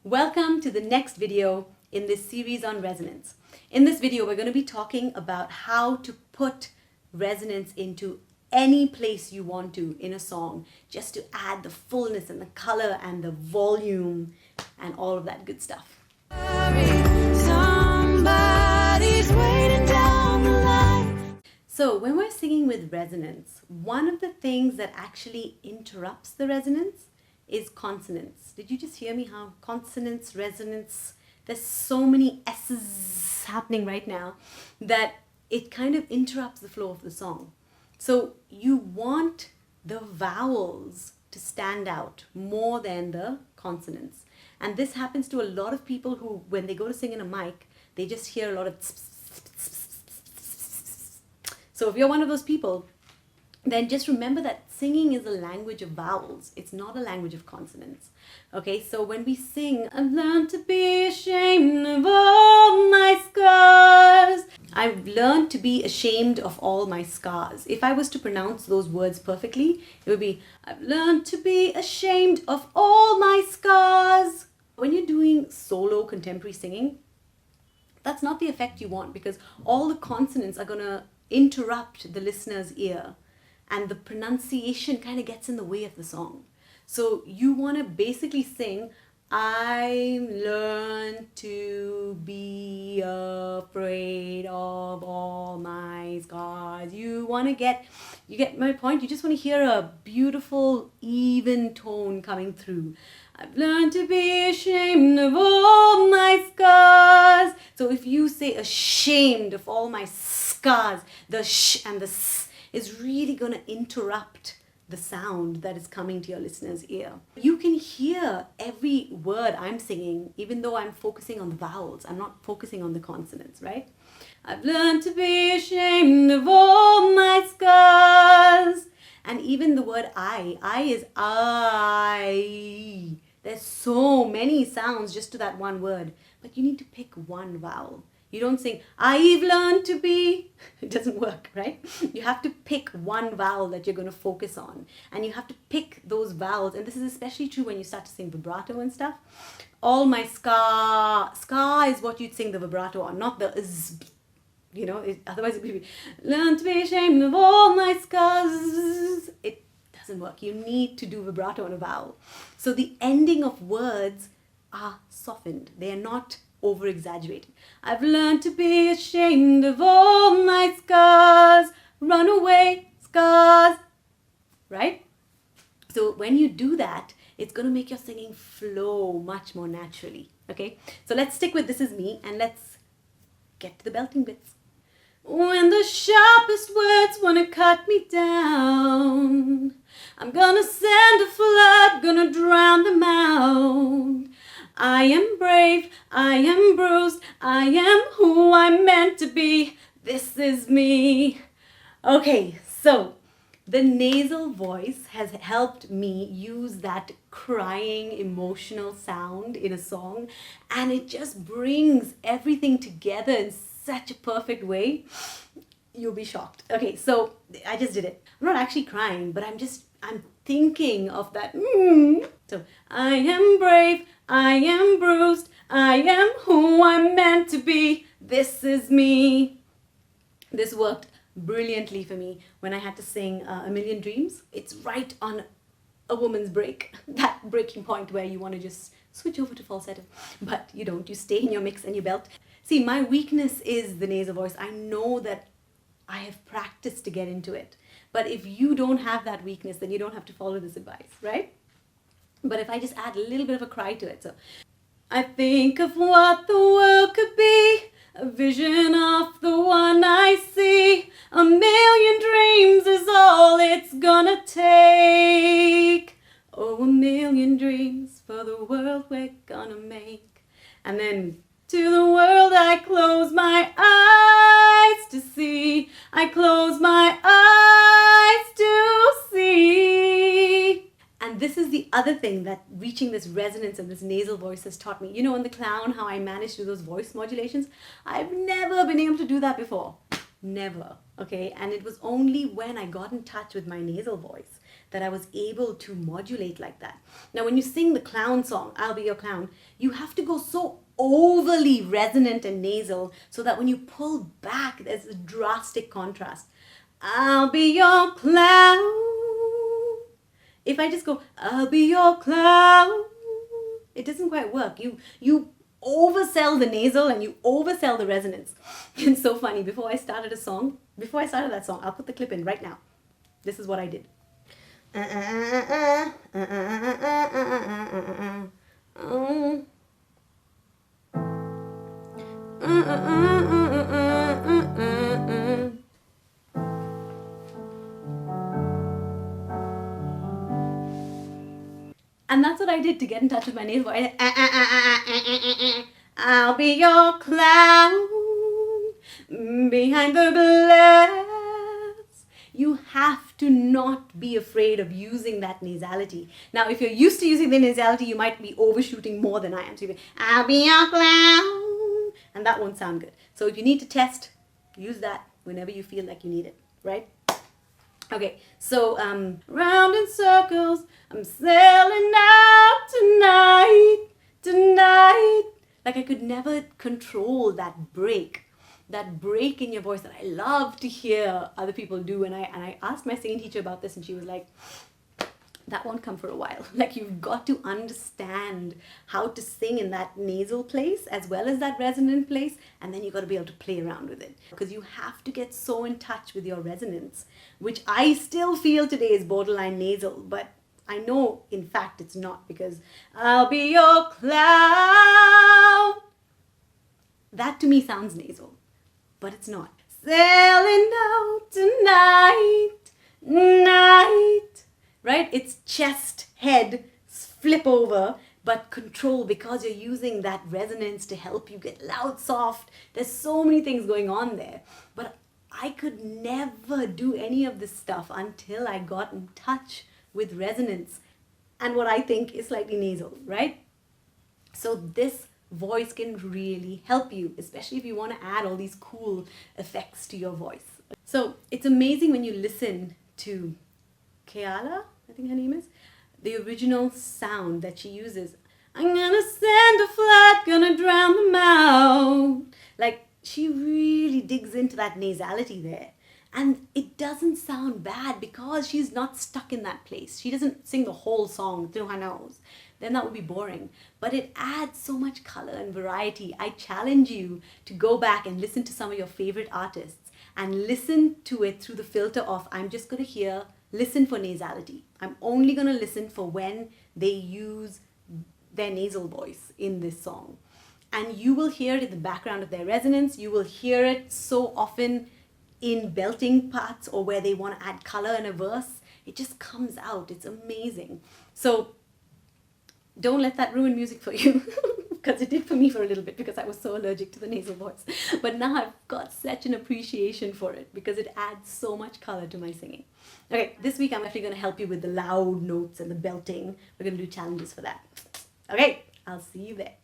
Welcome to the next video in this series on resonance. In this video, we're going to be talking about how to put resonance into any place you want to in a song, just to add the fullness and the color and the volume and all of that good stuff. Somebody's waiting down the line. So when we're singing with resonance, one of the things that actually interrupts the resonance is consonants. Did you just hear me how consonants, resonance, there's so many S's happening right now that it kind of interrupts the flow of the song. So you want the vowels to stand out more than the consonants. And this happens to a lot of people who, when they go to sing in a mic, they just hear a lot of so if you're one of those people, then just remember that singing is a language of vowels. It's not a language of consonants. Okay, so when we sing, I've learned to be ashamed of all my scars. I've learned to be ashamed of all my scars. If I was to pronounce those words perfectly, it would be, I've learned to be ashamed of all my scars. When you're doing solo contemporary singing, that's not the effect you want, because all the consonants are going to interrupt the listener's ear. And the pronunciation kind of gets in the way of the song. So you want to basically sing, I learned to be afraid of all my scars. You get my point? You just want to hear a beautiful, even tone coming through. I've learned to be ashamed of all my scars. So if you say ashamed of all my scars, the sh and the s is really going to interrupt the sound that is coming to your listener's ear. You can hear every word I'm singing, even though I'm focusing on the vowels. I'm not focusing on the consonants, right? I've learned to be ashamed of all my scars. And even the word I is I. There's so many sounds just to that one word, but you need to pick one vowel. You don't sing, I've learned to be. It doesn't work, right? You have to pick one vowel that you're going to focus on. And you have to pick those vowels. And this is especially true when you start to sing vibrato and stuff. All my ska is what you'd sing the vibrato on, not the z. You know, otherwise it would be, learn to be ashamed of all my scars. It doesn't work. You need to do vibrato on a vowel. So the ending of words are softened. They are not over-exaggerated. I've learned to be ashamed of all my scars. Run away, scars. Right? So when you do that, it's going to make your singing flow much more naturally. Okay? So let's stick with This Is Me and let's get to the belting bits. When the sharpest words want to cut me down, I'm gonna send a flood, gonna drown them out. I am brave, I am bruised, I am who I'm meant to be. This is me. Okay, so the nasal voice has helped me use that crying, emotional sound in a song, and it just brings everything together in such a perfect way. You'll be shocked. Okay, so I just did it. I'm not actually crying, but I'm thinking of that. So I am brave, I am bruised, I am who I'm meant to be. This is me. This worked brilliantly for me when I had to sing A Million Dreams. It's right on a woman's break, that breaking point where you want to just switch over to falsetto, but you don't. You stay in your mix and you belt. See, my weakness is the nasal voice. I know that I have practiced to get into it. But if you don't have that weakness, then you don't have to follow this advice, right? But if I just add a little bit of a cry to it. So, I think of what the world could be, a vision of the one I see. A million dreams is all it's gonna take. Oh, a million dreams for the world we're gonna make. And then, to the world I close my eyes to see. I close my eyes to see. And this is the other thing that reaching this resonance and this nasal voice has taught me. You know, in The Clown, how I managed to do those voice modulations? I've never been able to do that before. Never. Okay? And it was only when I got in touch with my nasal voice that I was able to modulate like that. Now, when you sing the clown song, I'll Be Your Clown, you have to go so overly resonant and nasal so that when you pull back, there's a drastic contrast. I'll be your clown. If I just go, I'll be your clown, it doesn't quite work. You oversell the nasal and you oversell the resonance. It's so funny. Before I started that song, I'll put the clip in right now. This is what I did. And that's what I did to get in touch with my nasal voice. I'll be your clown behind the glass. You have to not be afraid of using that nasality. Now, if you're used to using the nasality, you might be overshooting more than I am. So you I'll be your clown. And that won't sound good. So if you need to test, use that whenever you feel like you need it, right? Okay, so round in circles, I'm sailing out tonight. Like I could never control that break in your voice that I love to hear other people do. And I asked my singing teacher about this and she was like, that won't come for a while. Like you've got to understand how to sing in that nasal place as well as that resonant place, and then you've got to be able to play around with it because you have to get so in touch with your resonance, which I still feel today is borderline nasal, but I know in fact it's not, because I'll be your clown. That to me sounds nasal, but it's not. Sailing out night. Right? It's chest, head, flip over, but control, because you're using that resonance to help you get loud, soft. There's so many things going on there. But I could never do any of this stuff until I got in touch with resonance and what I think is slightly nasal, right? So this voice can really help you, especially if you want to add all these cool effects to your voice. So it's amazing when you listen to Keala, I think her name is, the original sound that she uses. I'm gonna send a flood, gonna drown them out. Like, she really digs into that nasality there. And it doesn't sound bad because she's not stuck in that place. She doesn't sing the whole song through her nose. Then that would be boring. But it adds so much color and variety. I challenge you to go back and listen to some of your favorite artists and listen to it through the filter of, I'm just gonna listen for nasality. I'm only going to listen for when they use their nasal voice in this song. And you will hear it in the background of their resonance. You will hear it so often in belting parts or where they want to add color in a verse. It just comes out. It's amazing. So don't let that ruin music for you. Because it did for me for a little bit, because I was so allergic to the nasal voice. But now I've got such an appreciation for it because it adds so much color to my singing. Okay, this week I'm actually going to help you with the loud notes and the belting. We're going to do challenges for that. Okay, I'll see you there.